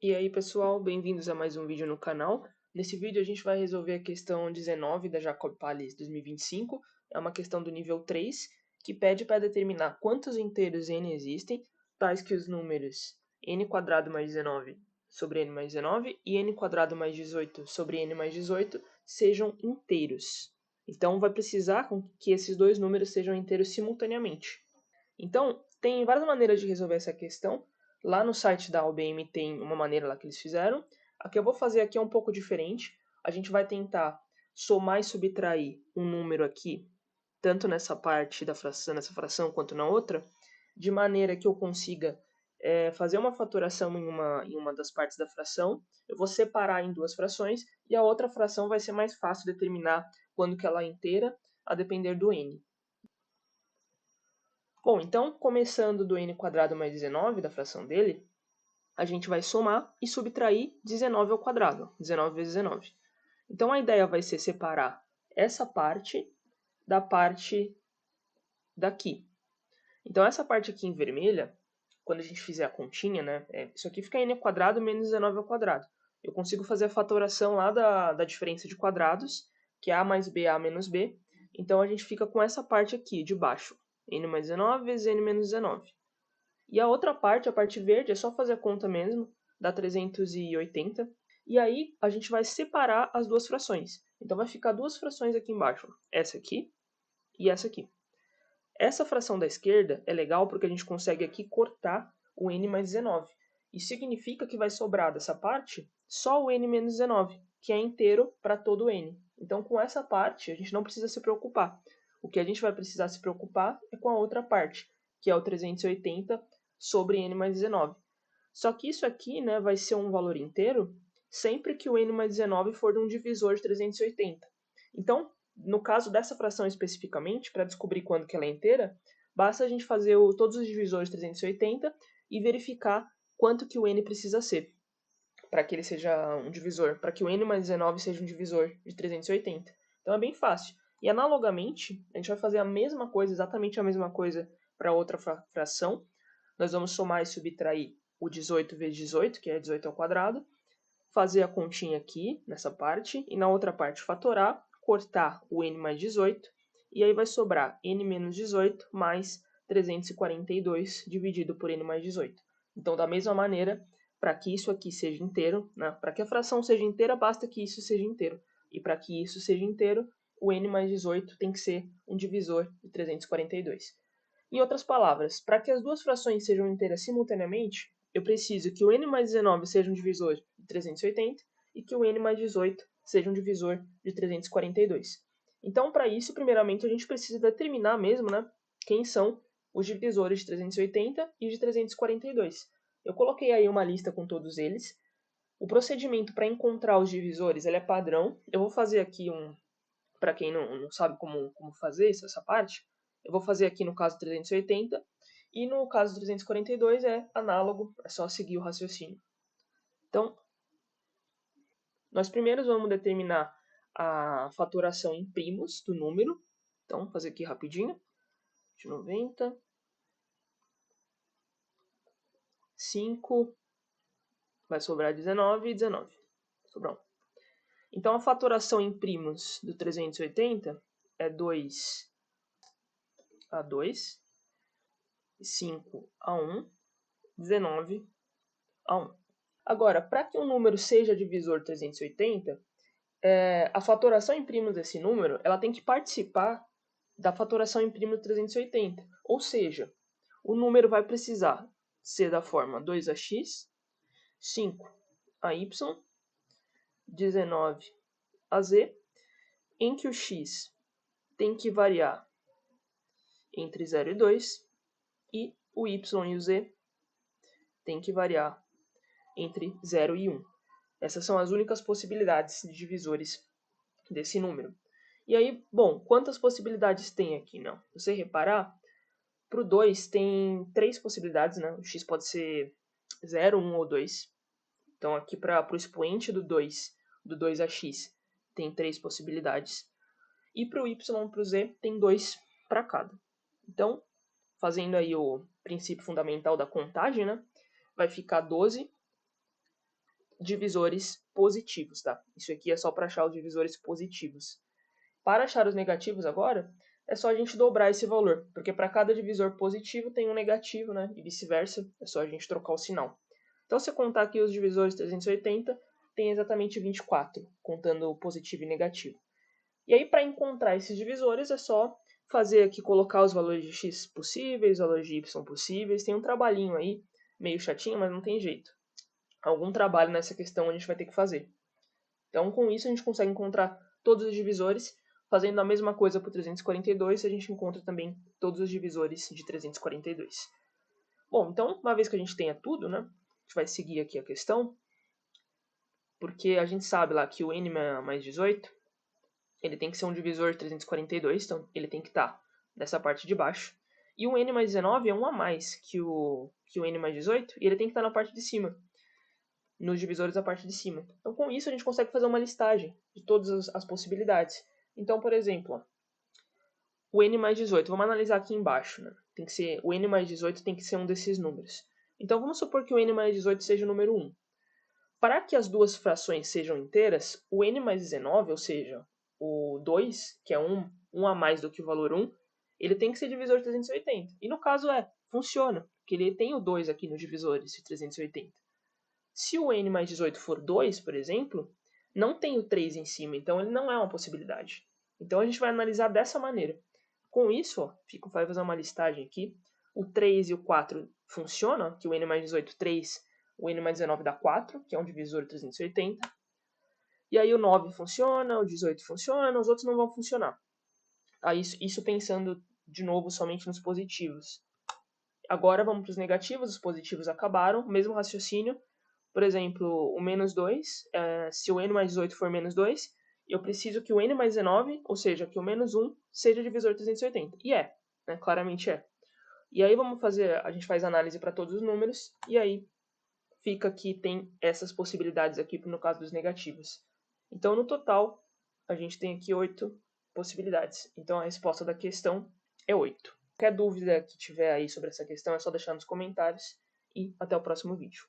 E aí pessoal, bem-vindos a mais um vídeo no canal. Nesse vídeo a gente vai resolver a questão 19 da Jacob Pallis 2025. É uma questão do nível 3, que pede para determinar quantos inteiros n existem, tais que os números n² mais 19 sobre n mais 19 e n² mais 18 sobre n mais 18 sejam inteiros. Então vai precisar que esses dois números sejam inteiros simultaneamente. Então, tem várias maneiras de resolver essa questão. Lá no site da UBM tem uma maneira lá que eles fizeram. A que eu vou fazer aqui é um pouco diferente. A gente vai tentar somar e subtrair um número aqui, tanto nessa parte da fração, nessa fração, quanto na outra, de maneira que eu consiga fazer uma fatoração em uma das partes da fração. Eu vou separar em duas frações e a outra fração vai ser mais fácil determinar quando que ela é inteira, a depender do n. Bom, então, começando do n² mais 19, da fração dele, a gente vai somar e subtrair 19 ao quadrado, 19 vezes 19. Então, a ideia vai ser separar essa parte da parte daqui. Então, essa parte aqui em vermelha, quando a gente fizer a continha, né, isso aqui fica n² menos 19 ao quadrado. Eu consigo fazer a fatoração lá da diferença de quadrados, que é a mais b, a menos b. Então, a gente fica com essa parte aqui de baixo, n mais 19 vezes n menos 19. E a outra parte, a parte verde, é só fazer a conta mesmo, dá 380. E aí a gente vai separar as duas frações. Então vai ficar duas frações aqui embaixo, essa aqui e essa aqui. Essa fração da esquerda é legal porque a gente consegue aqui cortar o n mais 19. Isso significa que vai sobrar dessa parte só o n menos 19, que é inteiro para todo o n. Então com essa parte a gente não precisa se preocupar. O que a gente vai precisar se preocupar é com a outra parte, que é o 380 sobre n mais 19. Só que isso aqui, né, vai ser um valor inteiro sempre que o n mais 19 for de um divisor de 380. Então, no caso dessa fração especificamente, para descobrir quando que ela é inteira, basta a gente fazer todos os divisores de 380 e verificar quanto que o n precisa ser para que ele seja um divisor, para que o n mais 19 seja um divisor de 380. Então é bem fácil. E analogamente, a gente vai fazer a mesma coisa, exatamente a mesma coisa para outra fração. Nós vamos somar e subtrair o 18 vezes 18, que é 18 ao quadrado, fazer a continha aqui, nessa parte, e na outra parte fatorar, cortar o n mais 18, e aí vai sobrar n menos 18 mais 342 dividido por n mais 18. Então, da mesma maneira, para que isso aqui seja inteiro, né, para que a fração seja inteira, basta que isso seja inteiro. E para que isso seja inteiro, o n mais 18 tem que ser um divisor de 342. Em outras palavras, para que as duas frações sejam inteiras simultaneamente, eu preciso que o n mais 19 seja um divisor de 380 e que o n mais 18 seja um divisor de 342. Então, para isso, primeiramente, a gente precisa determinar mesmo, né, quem são os divisores de 380 e de 342. Eu coloquei aí uma lista com todos eles. O procedimento para encontrar os divisores ele é padrão. Eu vou fazer aqui para quem não sabe como fazer essa parte, eu vou fazer aqui no caso 380, e no caso 342 é análogo, é só seguir o raciocínio. Então, nós primeiro vamos determinar a fatoração em primos do número. Então, vou fazer aqui rapidinho. De 90, 5, vai sobrar 19 e 19. Sobrou 1. Então, a fatoração em primos do 380 é 2 a 2, 5 a 1, 19 a 1. Agora, para que um número seja divisor de 380, a fatoração em primos desse número ela tem que participar da fatoração em primo de 380. Ou seja, o número vai precisar ser da forma 2ax, 5ay, 19az, em que o x tem que variar entre 0 e 2 e o y e o z tem que variar entre 0 e 1. Essas são as únicas possibilidades de divisores desse número. E aí, bom, quantas possibilidades tem aqui? Não. Se você reparar, para o 2 tem 3 possibilidades, né? O x pode ser 0, 1 ou 2. Então aqui para o expoente do 2ax, tem 3 possibilidades. E para o y e para o z tem 2 para cada. Então, fazendo aí o princípio fundamental da contagem, né? Vai ficar 12 divisores positivos, tá? Isso aqui é só para achar os divisores positivos. Para achar os negativos agora, é só a gente dobrar esse valor, porque para cada divisor positivo tem um negativo, né? E vice-versa, é só a gente trocar o sinal. Então, se eu contar aqui os divisores 380, tem exatamente 24, contando o positivo e negativo. E aí, para encontrar esses divisores, é só fazer aqui, colocar os valores de x possíveis, valores de y possíveis. Tem um trabalhinho aí, meio chatinho, mas não tem jeito. Algum trabalho nessa questão a gente vai ter que fazer. Então, com isso, a gente consegue encontrar todos os divisores. Fazendo a mesma coisa para o 342, a gente encontra também todos os divisores de 342. Bom, então, uma vez que a gente tenha tudo, né, a gente vai seguir aqui a questão, porque a gente sabe lá que o n mais 18, ele tem que ser um divisor 342, então ele tem que estar nessa parte de baixo. E o n mais 19 é um a mais que o n mais 18, e ele tem que estar na parte de cima, nos divisores da parte de cima. Então, com isso, a gente consegue fazer uma listagem de todas as possibilidades. Então, por exemplo, ó, o n mais 18, vamos analisar aqui embaixo, né? Tem que ser, o n mais 18 tem que ser um desses números. Então, vamos supor que o n mais 18 seja o número 1. Para que as duas frações sejam inteiras, o n mais 19, ou seja, o 2, que é 1 a mais do que o valor 1, ele tem que ser divisor de 380. E no caso funciona, porque ele tem o 2 aqui no divisor, esse 380. Se o n mais 18 for 2, por exemplo, não tem o 3 em cima, então ele não é uma possibilidade. Então a gente vai analisar dessa maneira. Com isso, ó, vai fazer uma listagem aqui. O 3 e o 4 funcionam, que o n mais 18, 3, o n mais 19 dá 4, que é um divisor de 380. E aí o 9 funciona, o 18 funciona, os outros não vão funcionar. Aí isso pensando de novo somente nos positivos. Agora vamos para os negativos, os positivos acabaram, mesmo raciocínio. Por exemplo, o menos 2, se o n mais 18 for menos 2, eu preciso que o n mais 19, ou seja, que o menos 1, seja divisor de 380. E né, claramente é. E aí a gente faz análise para todos os números, e aí fica que tem essas possibilidades aqui no caso dos negativos. Então, no total, a gente tem aqui 8 possibilidades. Então, a resposta da questão é 8. Qualquer dúvida que tiver aí sobre essa questão é só deixar nos comentários e até o próximo vídeo.